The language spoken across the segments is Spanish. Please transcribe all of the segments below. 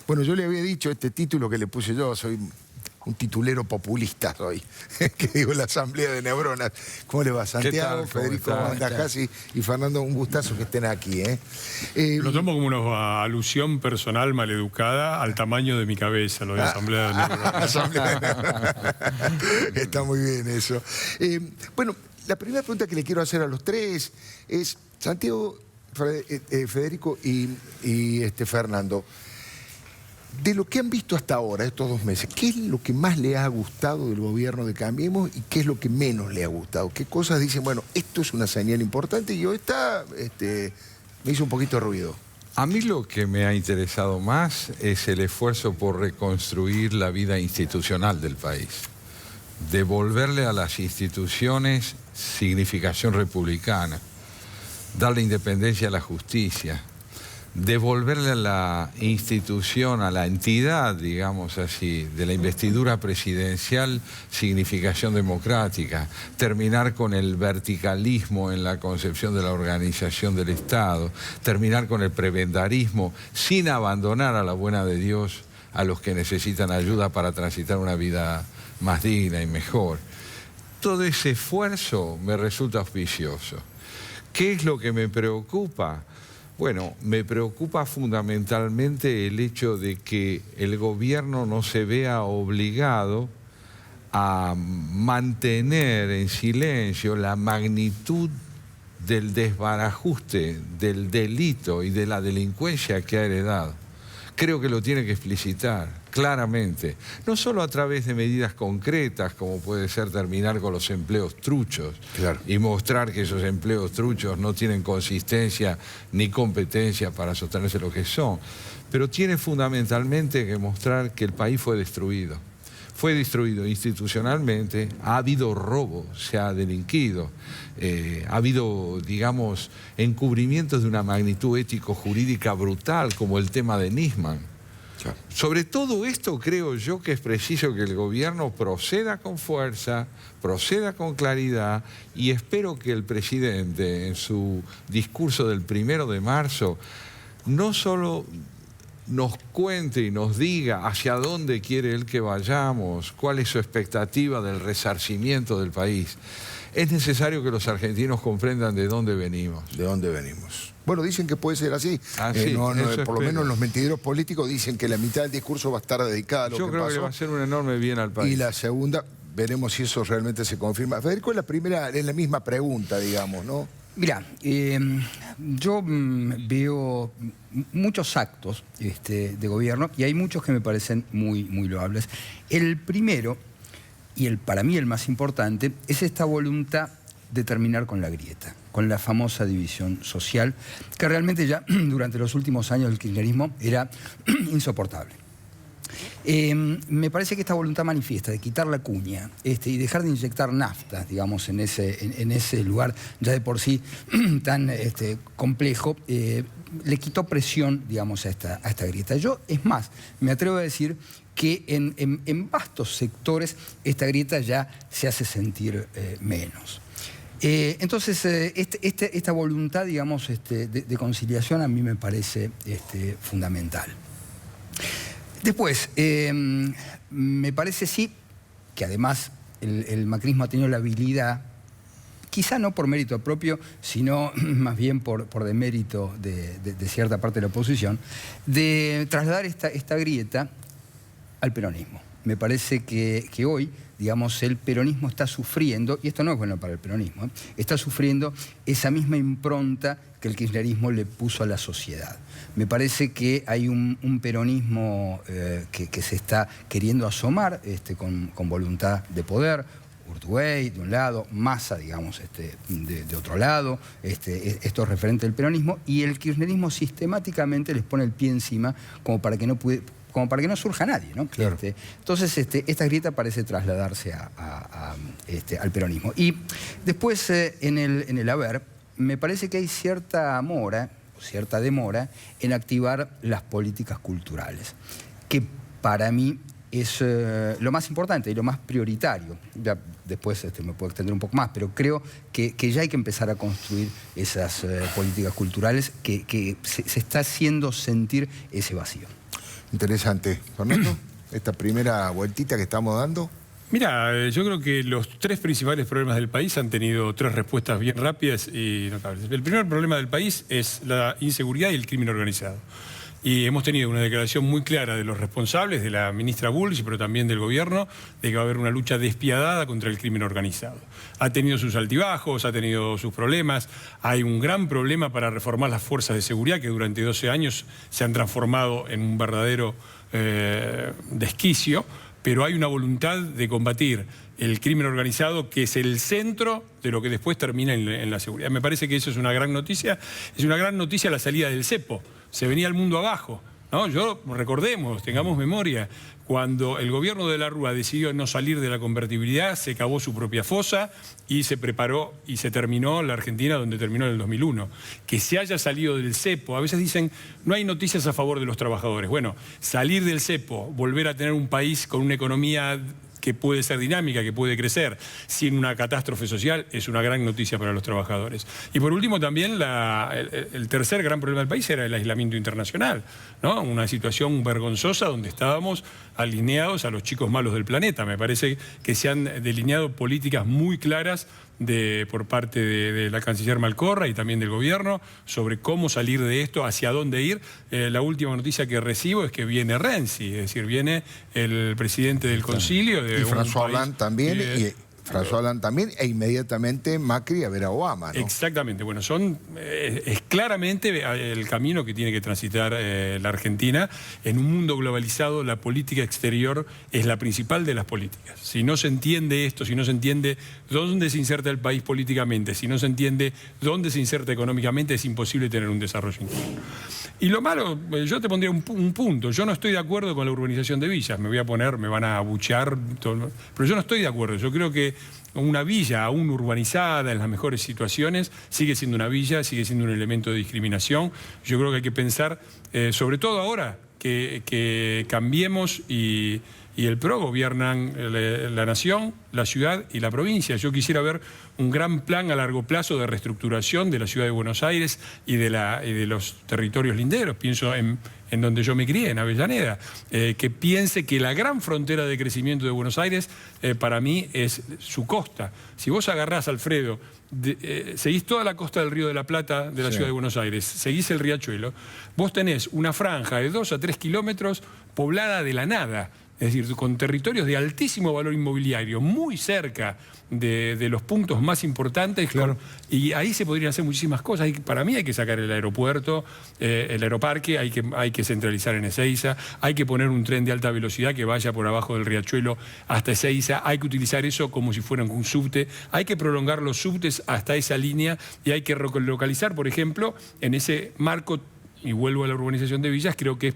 Bueno, yo le había dicho este título que le puse yo, soy un titulero populista soy, que digo la Asamblea de Neuronas. ¿Cómo le va, Santiago, Federico Andajasi y Fernando? Un gustazo que estén aquí. Lo tomo como una alusión personal maleducada al tamaño de mi cabeza, lo de Asamblea de Neuronas. Asamblea de Neuronas. Está muy bien eso. Bueno, la primera pregunta que le quiero hacer a los tres es, Santiago, Federico y Fernando, de lo que han visto hasta ahora, estos 2 meses, ¿qué es lo que más le ha gustado del gobierno de Cambiemos y qué es lo que menos le ha gustado? ¿Qué cosas dicen, bueno, esto es una señal importante y hoy me hizo un poquito de ruido? A mí lo que me ha interesado más es el esfuerzo por reconstruir la vida institucional del país. Devolverle a las instituciones significación republicana, darle independencia a la justicia, devolverle a la institución, a la entidad, digamos así, de la investidura presidencial, significación democrática, terminar con el verticalismo en la concepción de la organización del Estado, terminar con el prebendarismo, sin abandonar a la buena de Dios a los que necesitan ayuda para transitar una vida más digna y mejor. Todo ese esfuerzo me resulta auspicioso. ¿Qué es lo que me preocupa? Bueno, me preocupa fundamentalmente el hecho de que el gobierno no se vea obligado a mantener en silencio la magnitud del desbarajuste, del delito y de la delincuencia que ha heredado. Creo que lo tiene que explicitar claramente, no solo a través de medidas concretas, como puede ser terminar con los empleos truchos, claro, y mostrar que esos empleos truchos no tienen consistencia ni competencia para sostenerse lo que son, pero tiene fundamentalmente que mostrar que el país fue destruido. Fue destruido institucionalmente, ha habido robo, se ha delinquido, ha habido, digamos, encubrimientos de una magnitud ético-jurídica brutal, como el tema de Nisman. Claro. Sobre todo esto creo yo que es preciso que el gobierno proceda con fuerza, proceda con claridad, y espero que el presidente en su discurso del 1 de marzo no solo nos cuente y nos diga hacia dónde quiere él que vayamos, cuál es su expectativa del resarcimiento del país. Es necesario que los argentinos comprendan de dónde venimos. ¿De dónde venimos? Bueno, dicen que puede ser así. Sí, por lo menos los mentideros políticos dicen que la mitad del discurso va a estar dedicada a lo que pasó. Yo creo que va a ser un enorme bien al país. Y la segunda, veremos si eso realmente se confirma. Federico, es la misma pregunta, digamos, ¿no? Mirá, yo veo muchos actos de gobierno y hay muchos que me parecen muy loables. El primero, y para mí el más importante, es esta voluntad de terminar con la grieta, con la famosa división social, que realmente ya durante los últimos años del kirchnerismo era insoportable. Me parece que esta voluntad manifiesta de quitar la cuña y dejar de inyectar nafta, digamos, en ese lugar ya de por sí tan complejo, le quitó presión, digamos, a esta grieta. Yo, es más, me atrevo a decir que en vastos sectores esta grieta ya se hace sentir menos. Entonces, esta voluntad, digamos, de conciliación a mí me parece fundamental. Después, me parece sí que además el macrismo ha tenido la habilidad, quizá no por mérito propio, sino más bien por demérito de cierta parte de la oposición, de trasladar esta grieta al peronismo. Me parece que hoy, digamos, el peronismo está sufriendo, y esto no es bueno para el peronismo, está sufriendo esa misma impronta que el kirchnerismo le puso a la sociedad. Me parece que hay un peronismo que se está queriendo asomar con voluntad de poder. Urtubey de un lado, Massa, digamos, de otro lado, esto es referente al peronismo, y el kirchnerismo sistemáticamente les pone el pie encima como para que no surja nadie, ¿no? Claro. Entonces, esta grieta parece trasladarse al peronismo. Y después, en el haber, me parece que hay cierta demora en activar las políticas culturales, que para mí es lo más importante y lo más prioritario. Ya después me puedo extender un poco más, pero creo que ya hay que empezar a construir esas políticas culturales que se está haciendo sentir ese vacío. Interesante. Fernando, esta primera vueltita que estamos dando. Mira, yo creo que los tres principales problemas del país han tenido tres respuestas bien rápidas y notables. El primer problema del país es la inseguridad y el crimen organizado. Y hemos tenido una declaración muy clara de los responsables, de la ministra Bullrich, pero también del gobierno, de que va a haber una lucha despiadada contra el crimen organizado. Ha tenido sus altibajos, ha tenido sus problemas. Hay un gran problema para reformar las fuerzas de seguridad que durante 12 años se han transformado en un verdadero desquicio, pero hay una voluntad de combatir el crimen organizado, que es el centro de lo que después termina en la seguridad. Me parece que eso es una gran noticia. Es una gran noticia la salida del cepo. Se venía el mundo abajo, ¿no? Recordemos, tengamos memoria, cuando el gobierno de la Rúa decidió no salir de la convertibilidad, se cavó su propia fosa y se preparó y se terminó la Argentina donde terminó en el 2001. Que se haya salido del cepo, a veces dicen, no hay noticias a favor de los trabajadores. Bueno, salir del cepo, volver a tener un país con una economía que puede ser dinámica, que puede crecer sin una catástrofe social, es una gran noticia para los trabajadores. Y por último también el tercer gran problema del país era el aislamiento internacional, ¿no? Una situación vergonzosa donde estábamos alineados a los chicos malos del planeta. Me parece que se han delineado políticas muy claras por parte de la canciller Malcorra y también del gobierno sobre cómo salir de esto, hacia dónde ir. La última noticia que recibo es que viene Renzi, es decir, viene el presidente del concilio. Y François Hollande también, François Hollande también, e inmediatamente Macri a ver a Obama, ¿no? Exactamente, bueno, es claramente el camino que tiene que transitar la Argentina. En un mundo globalizado, la política exterior es la principal de las políticas. Si no se entiende esto, si no se entiende dónde se inserta el país políticamente, si no se entiende dónde se inserta económicamente, es imposible tener un desarrollo interno. Y lo malo, yo te pondría un punto, yo no estoy de acuerdo con la urbanización de villas, me van a abuchear, pero yo no estoy de acuerdo. Yo creo que una villa aún urbanizada, en las mejores situaciones, sigue siendo una villa, sigue siendo un elemento de discriminación. Yo creo que hay que pensar, sobre todo ahora, que cambiemos y el PRO gobiernan la nación, la ciudad y la provincia. Yo quisiera ver un gran plan a largo plazo de reestructuración de la ciudad de Buenos Aires y de los territorios linderos. Pienso en donde yo me crié, en Avellaneda, que piense que la gran frontera de crecimiento de Buenos Aires, para mí, es su costa. Si vos agarrás, Alfredo, seguís toda la costa del Río de la Plata de la ciudad de Buenos Aires, seguís el Riachuelo, vos tenés una franja de 2 a 3 kilómetros poblada de la nada. Es decir, con territorios de altísimo valor inmobiliario, muy cerca de los puntos más importantes. Claro. Y ahí se podrían hacer muchísimas cosas. Para mí hay que sacar el aeropuerto, el aeroparque, hay que centralizar en Ezeiza, hay que poner un tren de alta velocidad que vaya por abajo del Riachuelo hasta Ezeiza, hay que utilizar eso como si fuera un subte, hay que prolongar los subtes hasta esa línea y hay que relocalizar, por ejemplo, en ese marco, y vuelvo a la urbanización de villas, creo que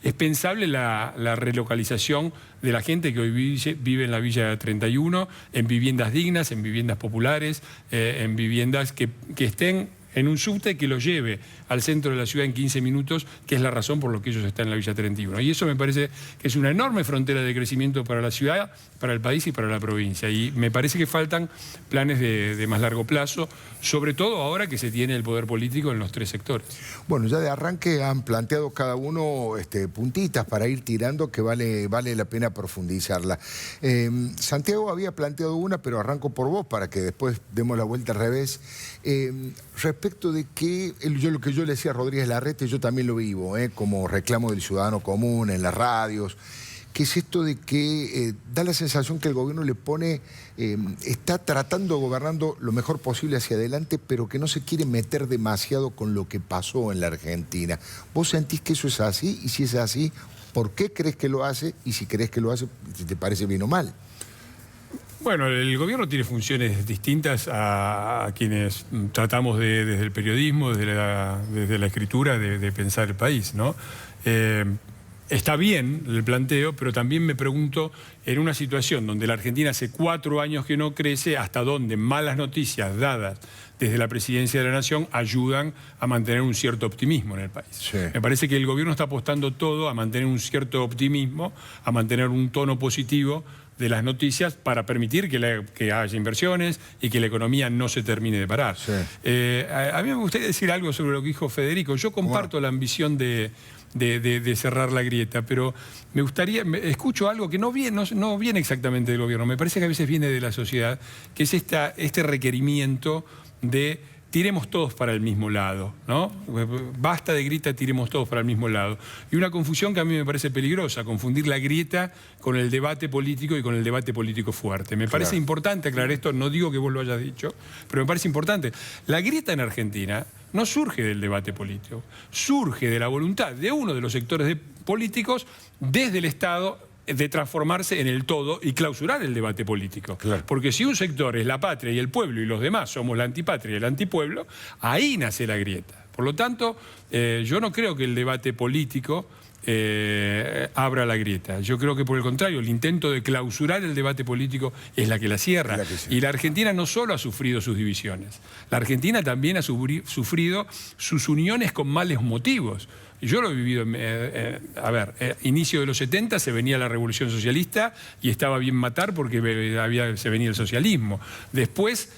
es pensable la relocalización de la gente que hoy vive en la Villa 31, en viviendas dignas, en viviendas populares, en viviendas que estén en un subte que los lleve al centro de la ciudad en 15 minutos, que es la razón por la que ellos están en la Villa 31. Y eso me parece que es una enorme frontera de crecimiento para la ciudad, para el país y para la provincia. Y me parece que faltan planes de más largo plazo, sobre todo ahora que se tiene el poder político en los tres sectores. Bueno, ya de arranque han planteado cada uno puntitas para ir tirando que vale la pena profundizarla. Santiago había planteado una, pero arranco por vos para que después demos la vuelta al revés. Respecto de que lo que yo le decía a Rodríguez Larrete, yo también lo vivo, como reclamo del ciudadano común en las radios, que es esto de que da la sensación que el gobierno le pone, está tratando, gobernando lo mejor posible hacia adelante, pero que no se quiere meter demasiado con lo que pasó en la Argentina. ¿Vos sentís que eso es así? Y si es así, ¿por qué crees que lo hace? Y si crees que lo hace, si te parece bien o mal. Bueno, el gobierno tiene funciones distintas a quienes tratamos desde el periodismo, desde la escritura, de pensar el país, ¿no? Está bien el planteo, pero también me pregunto, en una situación donde la Argentina hace 4 años que no crece, hasta dónde malas noticias dadas desde la Presidencia de la Nación ayudan a mantener un cierto optimismo en el país. Sí. Me parece que el gobierno está apostando todo a mantener un cierto optimismo, a mantener un tono positivo de las noticias para permitir que haya inversiones y que la economía no se termine de parar. Sí. A mí me gustaría decir algo sobre lo que dijo Federico. Yo comparto la ambición de de cerrar la grieta, pero me gustaría, escucho algo que no viene exactamente del gobierno, me parece que a veces viene de la sociedad, que es este requerimiento de tiremos todos para el mismo lado, ¿no? Basta de grieta, tiremos todos para el mismo lado. Y una confusión que a mí me parece peligrosa, confundir la grieta con el debate político y con el debate político fuerte. Me parece importante aclarar esto, no digo que vos lo hayas dicho, pero me parece importante. La grieta en Argentina no surge del debate político, surge de la voluntad de uno de los sectores políticos desde el Estado de transformarse en el todo y clausurar el debate político. Claro. Porque si un sector es la patria y el pueblo y los demás somos la antipatria y el antipueblo, ahí nace la grieta. Por lo tanto, yo no creo que el debate político abra la grieta. Yo creo que por el contrario, el intento de clausurar el debate político es la que la cierra. Y la Argentina no solo ha sufrido sus divisiones, la Argentina también ha sufrido sus uniones con malos motivos. Yo lo he vivido, inicio de los 70 se venía la Revolución Socialista y estaba bien matar porque se venía el socialismo. Después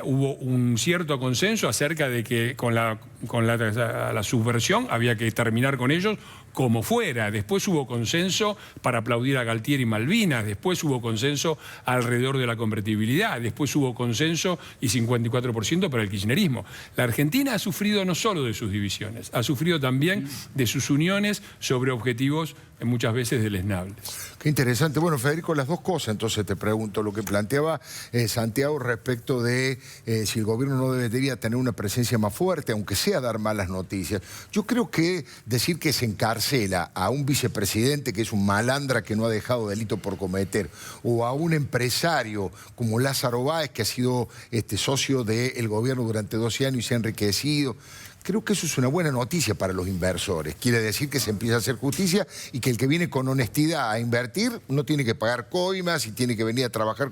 hubo un cierto consenso acerca de que con la subversión había que terminar con ellos como fuera. Después hubo consenso para aplaudir a Galtieri y Malvinas, después hubo consenso alrededor de la convertibilidad, después hubo consenso y 54% para el kirchnerismo. La Argentina ha sufrido no solo de sus divisiones, ha sufrido también de sus uniones sobre objetivos muchas veces deleznables. Qué interesante. Bueno, Federico, las dos cosas, entonces te pregunto, lo que planteaba Santiago respecto de si el gobierno no debería tener una presencia más fuerte, aunque sea dar malas noticias. Yo creo que decir que se encarcela a un vicepresidente que es un malandra que no ha dejado delito por cometer, o a un empresario como Lázaro Báez, que ha sido socio del gobierno durante 12 años y se ha enriquecido, creo que eso es una buena noticia para los inversores. Quiere decir que se empieza a hacer justicia y que el que viene con honestidad a invertir no tiene que pagar coimas y tiene que venir a trabajar.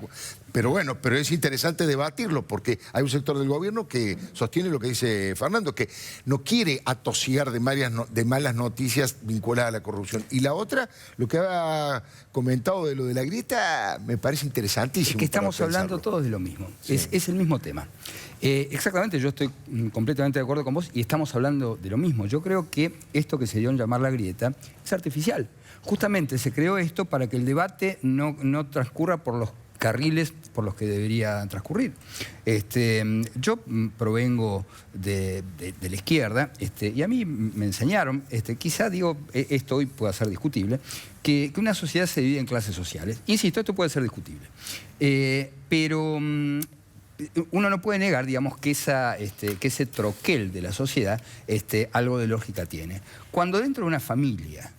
Pero bueno, pero es interesante debatirlo porque hay un sector del gobierno que sostiene lo que dice Fernando, que no quiere atosigar de malas noticias vinculadas a la corrupción. Y la otra, lo que ha comentado de lo de la grieta, me parece interesantísimo. Es que estamos hablando todos de lo mismo. Sí. Es el mismo tema. Exactamente, yo estoy completamente de acuerdo con vos y estamos hablando de lo mismo. Yo creo que esto que se dio en llamar la grieta es artificial. Justamente se creó esto para que el debate no transcurra por los carriles por los que debería transcurrir. Yo provengo de la izquierda y a mí me enseñaron, quizá digo, esto hoy pueda ser discutible, que una sociedad se divide en clases sociales. Insisto, esto puede ser discutible. Pero uno no puede negar, digamos, que ese troquel de la sociedad algo de lógica tiene. Cuando dentro de una familia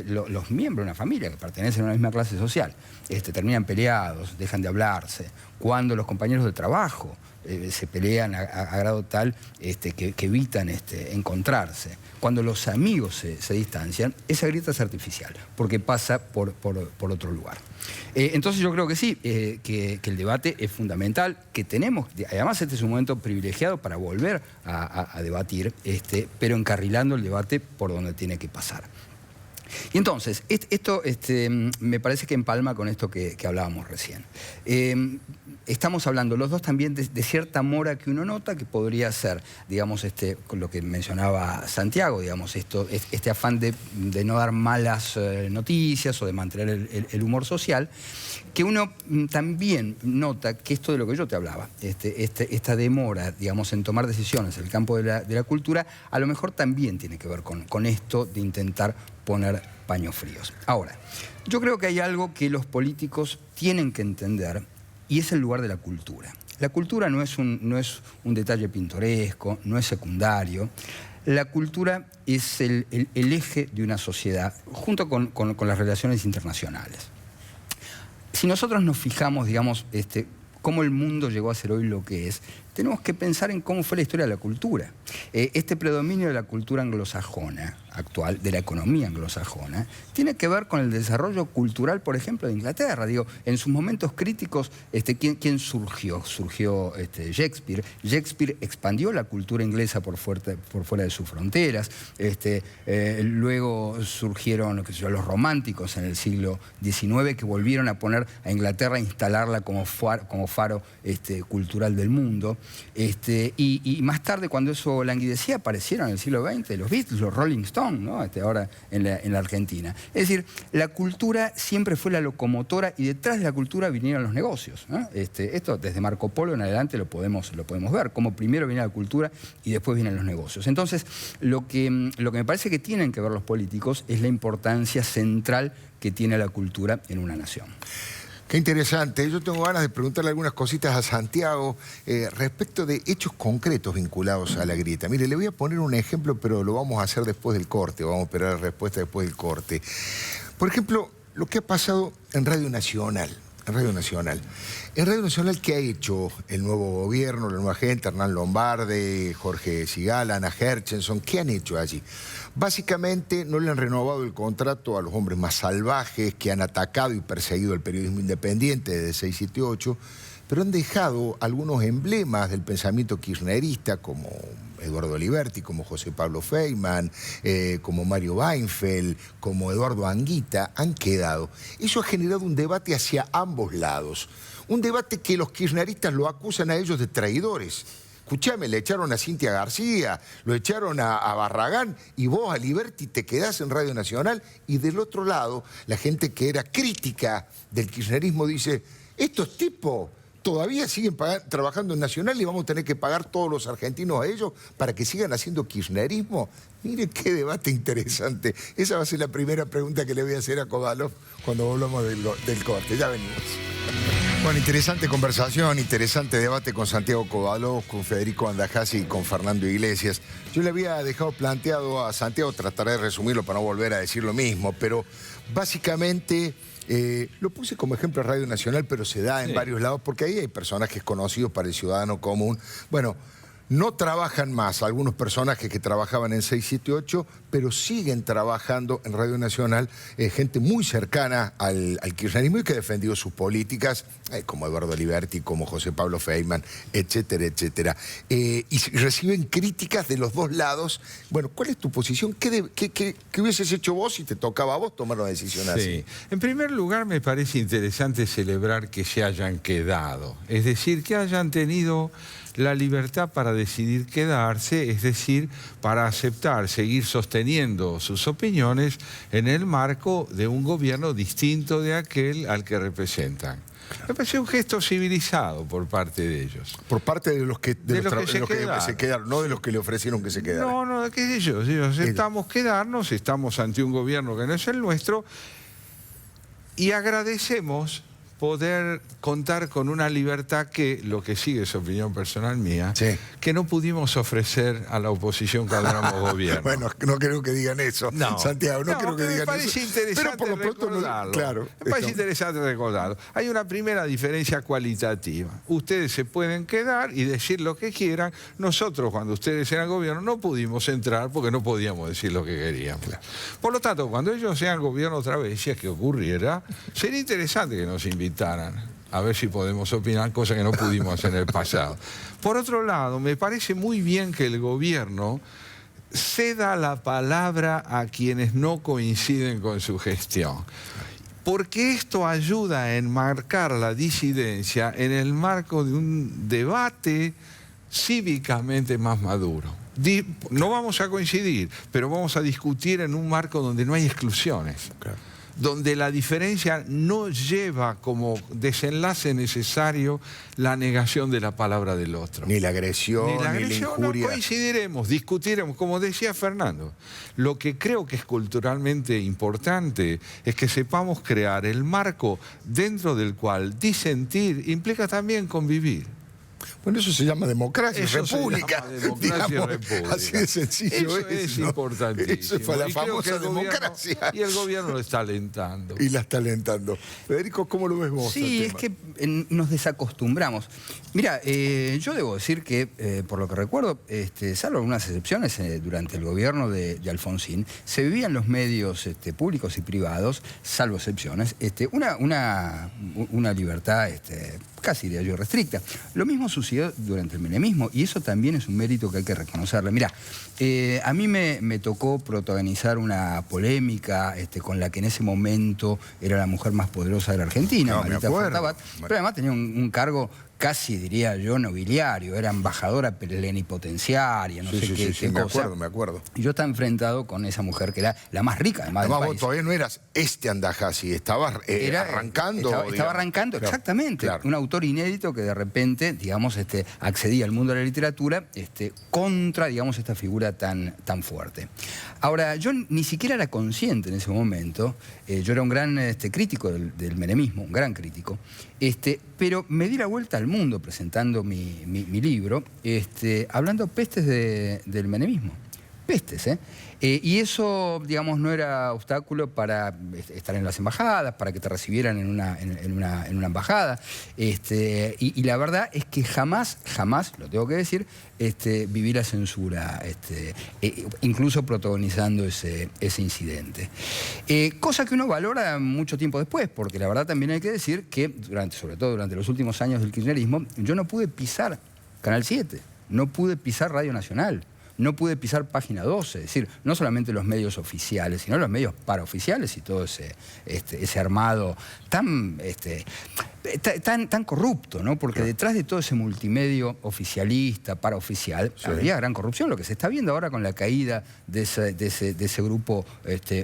los miembros de una familia que pertenecen a una misma clase social terminan peleados, dejan de hablarse, cuando los compañeros de trabajo se pelean a grado tal que evitan encontrarse, cuando los amigos se distancian, esa grieta es artificial, porque pasa por otro lugar. Entonces yo creo que sí, que el debate es fundamental, que tenemos, además este es un momento privilegiado para volver a debatir, pero encarrilando el debate por donde tiene que pasar. Y entonces, esto me parece que empalma con esto que hablábamos recién. Estamos hablando los dos también de cierta mora que uno nota, que podría ser, digamos, con lo que mencionaba Santiago, digamos, este afán de no dar malas noticias o de mantener el humor social, que uno también nota que esto de lo que yo te hablaba, esta demora, digamos, en tomar decisiones en el campo de la cultura, a lo mejor también tiene que ver con esto de intentar poner paños fríos. Ahora, yo creo que hay algo que los políticos tienen que entender y es el lugar de la cultura. La cultura no es un detalle pintoresco, no es secundario. La cultura es el eje de una sociedad, junto con las relaciones internacionales. Si nosotros nos fijamos, digamos, cómo el mundo llegó a ser hoy lo que es, tenemos que pensar en cómo fue la historia de la cultura. Este predominio de la cultura anglosajona actual, de la economía anglosajona, tiene que ver con el desarrollo cultural, por ejemplo, de Inglaterra. Digo, en sus momentos críticos, ¿quién surgió? Surgió Shakespeare. Shakespeare expandió la cultura inglesa por fuera de sus fronteras. Luego surgieron los románticos en el siglo XIX, que volvieron a poner a Inglaterra, a instalarla como faro cultural del mundo. Y más tarde, cuando eso languidecía, aparecieron en el siglo XX los Beatles, los Rolling Stones, ¿no? Ahora en la Argentina. Es decir, la cultura siempre fue la locomotora y detrás de la cultura vinieron los negocios, ¿no? Esto desde Marco Polo en adelante lo podemos ver, como primero viene la cultura y después vienen los negocios. Entonces, lo que me parece que tienen que ver los políticos es la importancia central que tiene la cultura en una nación. Qué interesante. Yo tengo ganas de preguntarle algunas cositas a Santiago respecto de hechos concretos vinculados a la grieta. Mire, le voy a poner un ejemplo, pero lo vamos a hacer después del corte. Vamos a esperar la respuesta después del corte. Por ejemplo, lo que ha pasado en Radio Nacional. En Radio Nacional, ¿qué ha hecho el nuevo gobierno, la nueva gente, Hernán Lombardi, Jorge Sigala, Ana Herchenson? ¿Qué han hecho allí? Básicamente no le han renovado el contrato a los hombres más salvajes que han atacado y perseguido el periodismo independiente desde 678, pero han dejado algunos emblemas del pensamiento kirchnerista como Eduardo Oliverti, como José Pablo Feynman, como Mario Weinfeld, como Eduardo Anguita, han quedado. Eso ha generado un debate hacia ambos lados. Un debate que los kirchneristas lo acusan a ellos de traidores. Escuchame, le echaron a Cintia García, lo echaron a Barragán y vos, a Oliverti, te quedás en Radio Nacional. Y del otro lado, la gente que era crítica del kirchnerismo dice, estos tipos todavía siguen trabajando en Nacional y vamos a tener que pagar todos los argentinos a ellos para que sigan haciendo kirchnerismo. Mire qué debate interesante. Esa va a ser la primera pregunta que le voy a hacer a Kovalov cuando volvamos del corte. Ya venimos. Bueno, interesante conversación, interesante debate con Santiago Kovalov, con Federico Andajasi y con Fernando Iglesias. Yo le había dejado planteado a Santiago, trataré de resumirlo para no volver a decir lo mismo, pero básicamente lo puse como ejemplo a Radio Nacional, pero se da en varios lados, porque ahí hay personajes conocidos para el ciudadano común. Bueno, no trabajan más algunos personajes que trabajaban en 678, pero siguen trabajando en Radio Nacional, gente muy cercana al kirchnerismo y que defendió sus políticas, como Eduardo Oliverti, como José Pablo Feynman, etcétera, etcétera. Y reciben críticas de los dos lados. Bueno, ¿cuál es tu posición? ¿Qué hubieses hecho vos si te tocaba a vos tomar una decisión así? Sí. En primer lugar, me parece interesante celebrar que se hayan quedado. Es decir, que hayan tenido la libertad para decidir quedarse, es decir, para aceptar, seguir sosteniendo sus opiniones en el marco de un gobierno distinto de aquel al que representan. Me parece un gesto civilizado por parte de ellos. Por parte de los que se quedaron, no de los que le ofrecieron que se quedaran. No, que ellos aceptamos quedarnos, estamos ante un gobierno que no es el nuestro y agradecemos poder contar con una libertad que, lo que sigue es opinión personal mía, que no pudimos ofrecer a la oposición cuando éramos gobierno. Bueno, no creo que digan eso, no, Santiago, no creo que digan eso. Me parece interesante recordarlo. Claro, me parece interesante recordarlo. Hay una primera diferencia cualitativa. Ustedes se pueden quedar y decir lo que quieran. Nosotros, cuando ustedes eran gobierno, no pudimos entrar porque no podíamos decir lo que queríamos. Claro. Por lo tanto, cuando ellos sean gobierno otra vez, si es que ocurriera, sería interesante que nos invitaran a ver si podemos opinar, cosa que no pudimos hacer en el pasado. Por otro lado, me parece muy bien que el gobierno ceda la palabra a quienes no coinciden con su gestión, porque esto ayuda a enmarcar la disidencia en el marco de un debate cívicamente más maduro. No vamos a coincidir, pero vamos a discutir en un marco donde no hay exclusiones. Claro. Donde la diferencia no lleva como desenlace necesario la negación de la palabra del otro. Ni la agresión, ni la injuria. No coincidiremos, discutiremos, como decía Fernando. Lo que creo que es culturalmente importante es que sepamos crear el marco dentro del cual disentir implica también convivir. Bueno, eso se llama democracia y república. Democracia y república. Así de sencillo eso es importantísimo. Eso fue la famosa democracia. Y el gobierno lo está alentando. Y la está alentando. Federico, ¿cómo lo ves vos? Sí, es que nos desacostumbramos. Mira, yo debo decir que, por lo que recuerdo, salvo algunas excepciones, durante el gobierno de Alfonsín, se vivía en los medios públicos y privados, salvo excepciones, una libertad casi de yo restricta. Lo mismo sucedió durante el menemismo y eso también es un mérito que hay que reconocerle. Mira, A mí me tocó protagonizar una polémica con la que en ese momento era la mujer más poderosa de la Argentina, No, me Marita acuerdo. Fortabat, pero además tenía un cargo casi, diría yo, nobiliario, era embajadora plenipotenciaria, no sé qué cosa. Me acuerdo. Y yo estaba enfrentado con esa mujer que era la más rica, además Además, del vos país. todavía no eras Andajasi, estabas arrancando. Estaba digamos. arrancando, Claro, exactamente. claro. Un autor inédito que de repente, digamos, accedía al mundo de la literatura contra, digamos, esta figura tan fuerte. Ahora, yo ni siquiera era consciente en ese momento, yo era un gran crítico del menemismo, un gran crítico, pero me di la vuelta al mundo presentando mi libro, hablando pestes del menemismo. Pestes, ¿eh? Y eso, digamos, no era obstáculo para estar en las embajadas, para que te recibieran en una embajada. Y la verdad es que jamás, lo tengo que decir, viví la censura, incluso protagonizando ese incidente. Cosa que uno valora mucho tiempo después, porque la verdad también hay que decir que, sobre todo durante los últimos años del kirchnerismo, yo no pude pisar Canal 7, no pude pisar Radio Nacional. No pude pisar Página 12, es decir, no solamente los medios oficiales, sino los medios paraoficiales y todo ese armado tan corrupto, ¿no? Porque detrás de todo ese multimedio oficialista, paraoficial, había gran corrupción. Lo que se está viendo ahora con la caída de ese grupo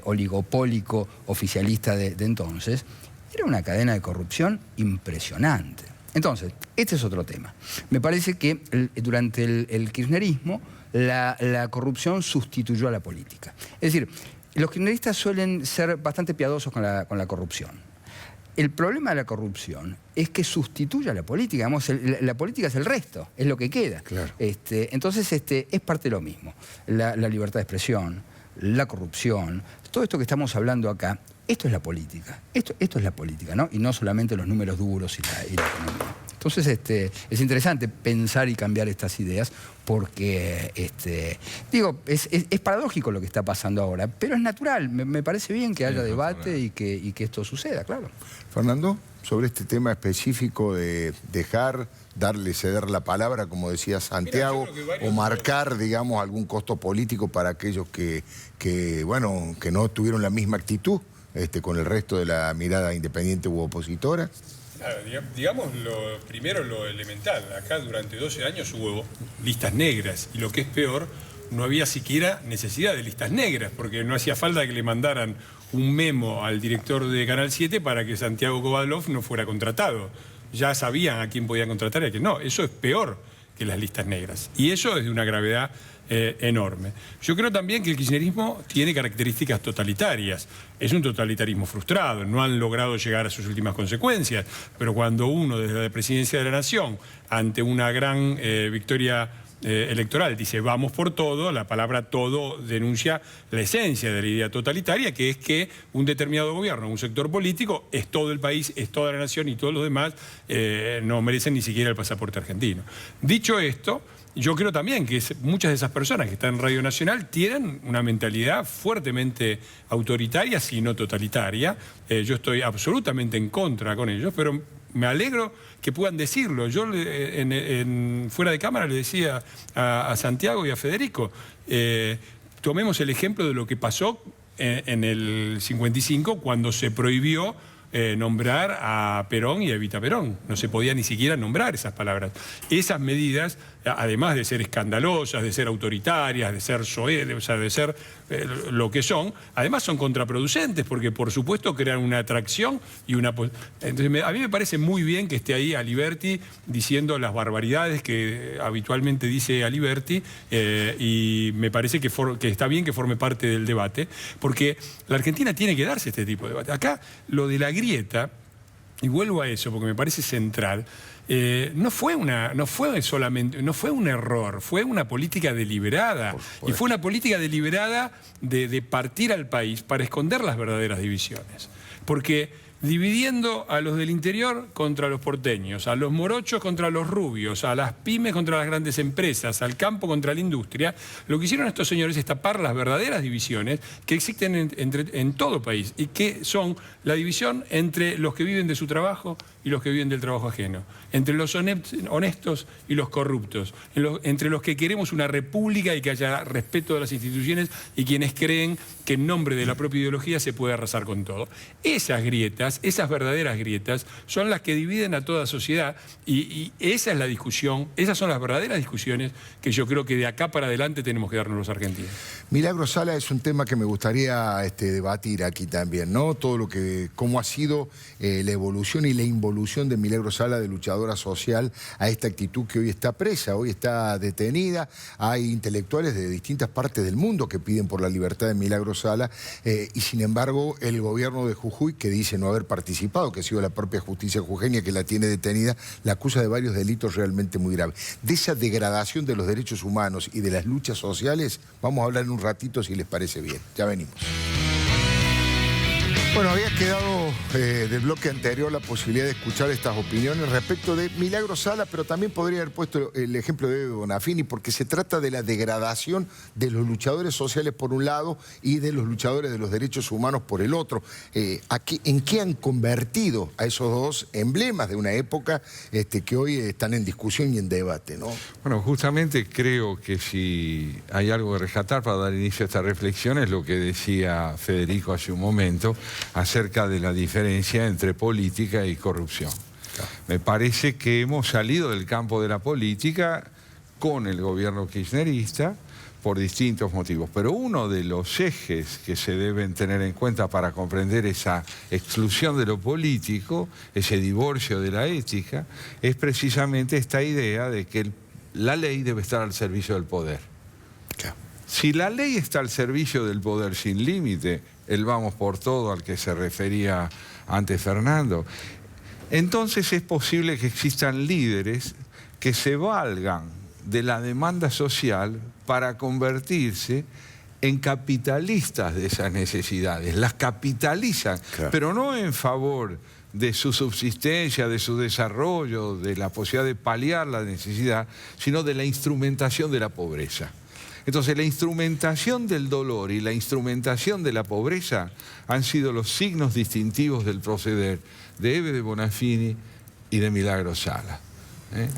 oligopólico oficialista de entonces, era una cadena de corrupción impresionante. Entonces, este es otro tema. Me parece que durante el kirchnerismo la corrupción sustituyó a la política. Es decir, los kirchneristas suelen ser bastante piadosos con la corrupción. El problema de la corrupción es que sustituye a la política. Digamos, la política es el resto, es lo que queda. Claro. Entonces, es parte de lo mismo. La libertad de expresión, la corrupción, todo esto que estamos hablando acá, esto es la política. Esto es la política, ¿no? Y no solamente los números duros y la economía. Entonces, es interesante pensar y cambiar estas ideas porque, es paradójico lo que está pasando ahora, pero es natural. Me parece bien que haya debate y que esto suceda, claro. Fernando, sobre este tema específico de ceder la palabra, como decía Santiago, o marcar, digamos, algún costo político para aquellos que no tuvieron la misma actitud con el resto de la mirada independiente u opositora. Digamos primero lo elemental. Acá durante 12 años hubo listas negras y lo que es peor, no había siquiera necesidad de listas negras porque no hacía falta que le mandaran un memo al director de Canal 7 para que Santiago Kovadlov no fuera contratado. Ya sabían a quién podían contratar y a quién no. Eso es peor que las listas negras. Y eso es de una gravedad enorme. Yo creo también que el kirchnerismo tiene características totalitarias. Es un totalitarismo frustrado, no han logrado llegar a sus últimas consecuencias, pero cuando uno desde la presidencia de la Nación, ante una gran victoria electoral, dice vamos por todo, la palabra todo denuncia la esencia de la idea totalitaria, que es que un determinado gobierno, un sector político, es todo el país, es toda la nación y todos los demás no merecen ni siquiera el pasaporte argentino. Dicho esto, yo creo también que muchas de esas personas que están en Radio Nacional tienen una mentalidad fuertemente autoritaria, si no totalitaria. Yo estoy absolutamente en contra con ellos, pero me alegro que puedan decirlo. Yo fuera de cámara le decía a Santiago y a Federico, tomemos el ejemplo de lo que pasó en el 55 cuando se prohibió nombrar a Perón y a Evita Perón. No se podía ni siquiera nombrar esas palabras. Esas medidas, además de ser escandalosas, de ser autoritarias, de ser soeces, o sea, de ser lo que son, además son contraproducentes porque por supuesto crean una atracción y una... Entonces, a mí me parece muy bien que esté ahí Aliberti diciendo las barbaridades que habitualmente dice Aliberti y me parece que está bien que forme parte del debate porque la Argentina tiene que darse este tipo de debate. Acá lo de la grieta, y vuelvo a eso porque me parece central, no fue un error, fue una política deliberada. Y fue una política deliberada de partir al país para esconder las verdaderas divisiones. Porque dividiendo a los del interior contra los porteños, a los morochos contra los rubios, a las pymes contra las grandes empresas, al campo contra la industria, lo que hicieron estos señores es tapar las verdaderas divisiones que existen en todo país y que son la división entre los que viven de su trabajo y los que viven del trabajo ajeno, entre los honestos y los corruptos, entre los que queremos una república y que haya respeto de las instituciones y quienes creen que en nombre de la propia ideología se puede arrasar con todo. Esas grietas, esas verdaderas grietas, son las que dividen a toda sociedad y esa es la discusión, esas son las verdaderas discusiones que yo creo que de acá para adelante tenemos que darnos los argentinos. Milagro Sala es un tema que me gustaría debatir aquí también, ¿no? Todo lo que, cómo ha sido la evolución y la involución de Milagro Sala, de luchadora social, a esta actitud que hoy está presa, hoy está detenida. Hay intelectuales de distintas partes del mundo que piden por la libertad de Milagro Sala y sin embargo el gobierno de Jujuy, que dice no haber participado, que ha sido la propia justicia jujeña que la tiene detenida, la acusa de varios delitos realmente muy graves. De esa degradación de los derechos humanos y de las luchas sociales vamos a hablar en un ratito si les parece bien. Ya venimos. Bueno, había quedado del bloque anterior la posibilidad de escuchar estas opiniones respecto de Milagro Sala, pero también podría haber puesto el ejemplo de Bonafini, porque se trata de la degradación de los luchadores sociales por un lado y de los luchadores de los derechos humanos por el otro. ¿En qué han convertido a esos dos emblemas de una época que hoy están en discusión y en debate, ¿no? Bueno, justamente creo que si hay algo que rescatar para dar inicio a esta reflexión es lo que decía Federico hace un momento, acerca de la diferencia entre política y corrupción. Claro. Me parece que hemos salido del campo de la política con el gobierno kirchnerista por distintos motivos, pero uno de los ejes que se deben tener en cuenta para comprender esa exclusión de lo político, ese divorcio de la ética, es precisamente esta idea de que la ley debe estar al servicio del poder. Claro. Si la ley está al servicio del poder sin límite, el vamos por todo al que se refería antes Fernando, entonces es posible que existan líderes que se valgan de la demanda social para convertirse en capitalistas de esas necesidades. Las capitalizan, claro, pero no en favor de su subsistencia, de su desarrollo, de la posibilidad de paliar la necesidad, sino de la instrumentación de la pobreza. Entonces, la instrumentación del dolor y la instrumentación de la pobreza han sido los signos distintivos del proceder de Eve de Bonafini y de Milagro Sala.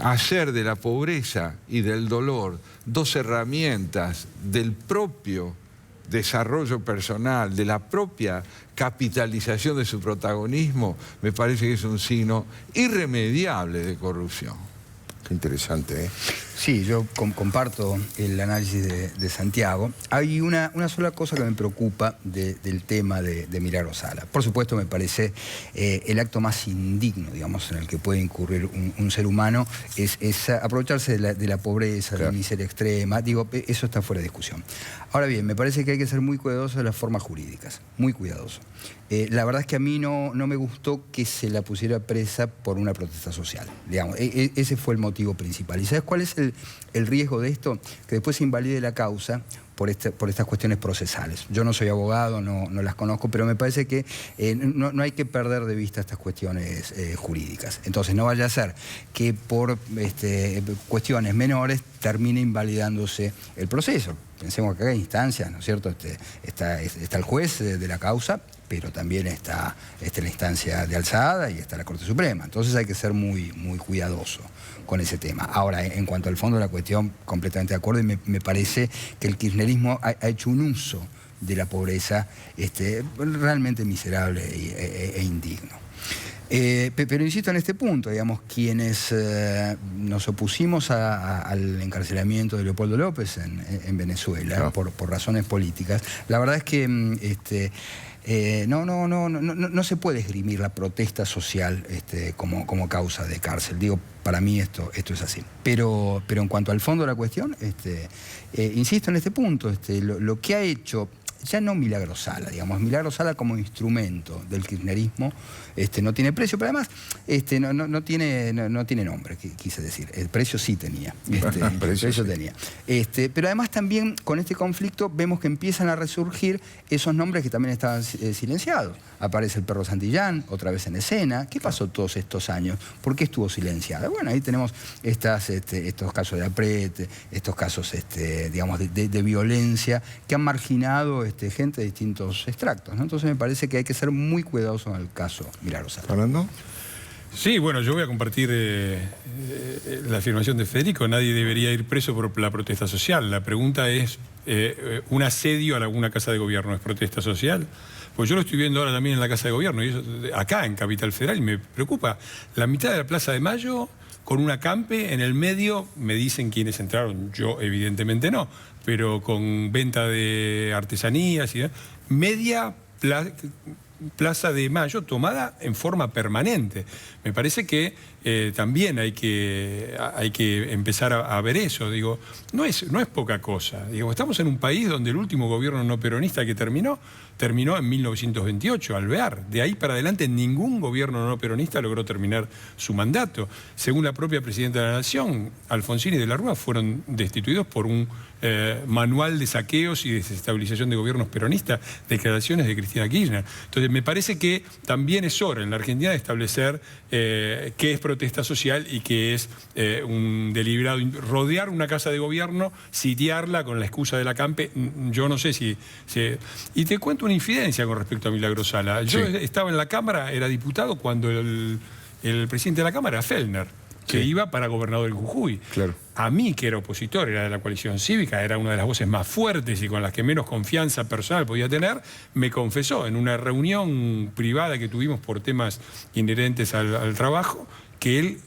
Hacer de la pobreza y del dolor dos herramientas del propio desarrollo personal, de la propia capitalización de su protagonismo, me parece que es un signo irremediable de corrupción. Qué interesante, ¿eh? Sí, yo comparto el análisis de Santiago. Hay una sola cosa que me preocupa del tema de Milagro Sala. Por supuesto, me parece el acto más indigno, digamos, en el que puede incurrir un ser humano, es aprovecharse de la pobreza, claro, de la miseria extrema. Digo, eso está fuera de discusión. Ahora bien, me parece que hay que ser muy cuidadoso de las formas jurídicas, muy cuidadoso. La verdad es que a mí no me gustó que se la pusiera presa por una protesta social, digamos. Ese fue el motivo principal. ¿Y sabes cuál es el riesgo de esto? Que después se invalide la causa por estas cuestiones procesales. Yo no soy abogado, no las conozco, pero me parece que no hay que perder de vista estas cuestiones jurídicas. Entonces no vaya a ser que por cuestiones menores termine invalidándose el proceso. Pensemos que hay instancias, ¿no es cierto? Está el juez de la causa, pero también está la instancia de alzada y está la Corte Suprema. Entonces hay que ser muy cuidadoso con ese tema. Ahora, en cuanto al fondo de la cuestión, completamente de acuerdo, y me parece que el kirchnerismo ha hecho un uso de la pobreza realmente miserable e indigno. Pero insisto en este punto, digamos, quienes nos opusimos al encarcelamiento de Leopoldo López en Venezuela, claro, por razones políticas, la verdad es que no se puede esgrimir la protesta social como causa de cárcel. Digo, para mí esto es así. Pero en cuanto al fondo de la cuestión, insisto en este punto, lo que ha hecho, ya no Milagro Sala, digamos, Milagro Sala como instrumento del kirchnerismo no tiene precio, pero además no tiene nombre, quise decir. El precio sí tenía. El precio tenía. Pero además también con este conflicto vemos que empiezan a resurgir esos nombres que también estaban silenciados. Aparece el Perro Santillán, otra vez en escena. ¿Qué pasó todos estos años? ¿Por qué estuvo silenciada? Bueno, ahí tenemos estos casos de aprete, estos casos digamos, de violencia que han marginado gente de distintos extractos, ¿no? Entonces me parece que hay que ser muy cuidadoso en el caso Milagro Sala. ¿Fernando? Sí, bueno, yo voy a compartir la afirmación de Federico. Nadie debería ir preso por la protesta social. La pregunta es, ¿un asedio a alguna casa de gobierno es protesta social? Pues yo lo estoy viendo ahora también en la casa de gobierno, y eso, acá en Capital Federal, y me preocupa. La mitad de la Plaza de Mayo, con un acampe, en el medio, me dicen quiénes entraron, yo evidentemente no, pero con venta de artesanías y media Plaza de Mayo tomada en forma permanente. Me parece que también hay que empezar a ver eso. Digo, no es poca cosa. Digo, estamos en un país donde el último gobierno no peronista que terminó en 1928, Alvear. De ahí para adelante ningún gobierno no peronista logró terminar su mandato. Según la propia presidenta de la Nación, Alfonsín y de la Rúa fueron destituidos por un manual de saqueos y desestabilización de gobiernos peronistas, declaraciones de Cristina Kirchner. Entonces me parece que también es hora en la Argentina de establecer qué es protesta social y qué es un deliberado, rodear una casa de gobierno, sitiarla con la excusa del acampe. Yo no sé si... Y te cuento una infidencia con respecto a Milagro Sala. Yo estaba en la Cámara, era diputado, cuando el presidente de la Cámara era Fellner, que iba para gobernador en Jujuy. Claro. A mí, que era opositor, era de la coalición cívica, era una de las voces más fuertes y con las que menos confianza personal podía tener, me confesó en una reunión privada que tuvimos por temas inherentes al trabajo, que él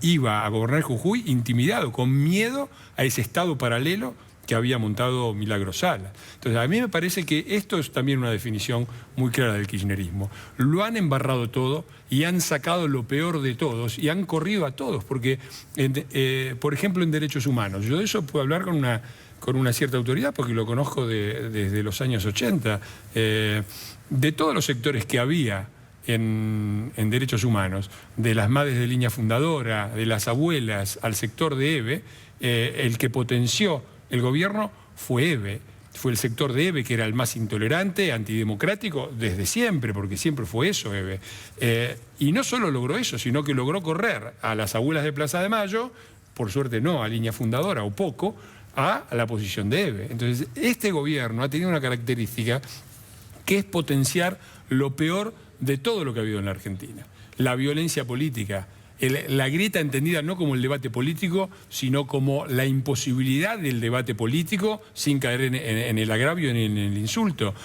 iba a gobernar Jujuy intimidado, con miedo a ese estado paralelo que había montado Milagro Sala. Entonces, a mí me parece que esto es también una definición muy clara del kirchnerismo. Lo han embarrado todo y han sacado lo peor de todos y han corrido a todos, porque, por ejemplo, en derechos humanos, yo de eso puedo hablar con una cierta autoridad, porque lo conozco desde los años 80, de todos los sectores que había en derechos humanos, de las madres de línea fundadora, de las abuelas, al sector de EVE, el que potenció el gobierno fue EVE, fue el sector de EVE que era el más intolerante, antidemocrático, desde siempre, porque siempre fue eso EVE. Y no solo logró eso, sino que logró correr a las abuelas de Plaza de Mayo, por suerte no a línea fundadora o poco, a la posición de EVE. Entonces, este gobierno ha tenido una característica que es potenciar lo peor de todo lo que ha habido en la Argentina. La violencia política, la grieta entendida no como el debate político, sino como la imposibilidad del debate político sin caer en el agravio ni en el insulto.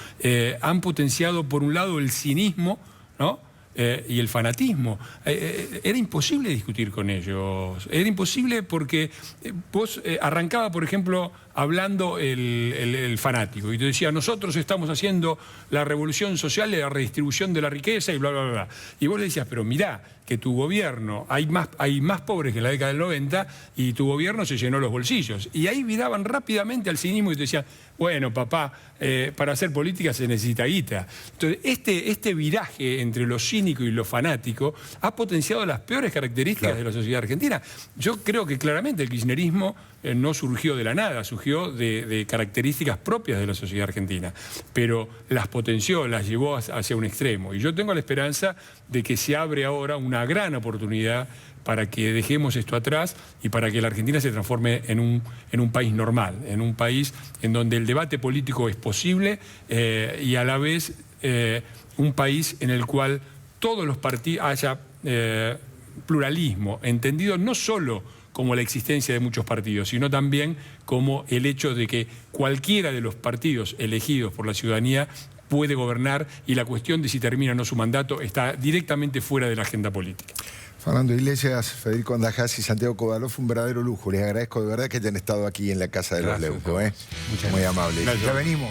Han potenciado, por un lado, el cinismo, ¿no? Y el fanatismo. Era imposible discutir con ellos. Era imposible porque vos arrancaba, por ejemplo, hablando el fanático. Y te decía, nosotros estamos haciendo la revolución social de la redistribución de la riqueza y bla, bla, bla. Y vos le decías, pero mirá, que tu gobierno, hay más pobres que en la década del 90 y tu gobierno se llenó los bolsillos. Y ahí viraban rápidamente al cinismo y te decían, bueno, papá, para hacer política se necesita guita. Entonces, este viraje entre lo cínico y lo fanático ha potenciado las peores características de la sociedad argentina. Yo creo que claramente el kirchnerismo no surgió de la nada, surgió de características propias de la sociedad argentina, pero las potenció, las llevó hacia un extremo. Y yo tengo la esperanza de que se abre ahora una gran oportunidad para que dejemos esto atrás y para que la Argentina se transforme en un país normal, en un país en donde el debate político es posible y a la vez un país en el cual todos los partidos haya pluralismo, entendido no solo como la existencia de muchos partidos, sino también como el hecho de que cualquiera de los partidos elegidos por la ciudadanía puede gobernar y la cuestión de si termina o no su mandato está directamente fuera de la agenda política. Fernando Iglesias, Federico Andajás y Santiago Kovalov, fue un verdadero lujo. Les agradezco de verdad que hayan estado aquí en la Casa de los Leucos. Muy amables. Ya venimos.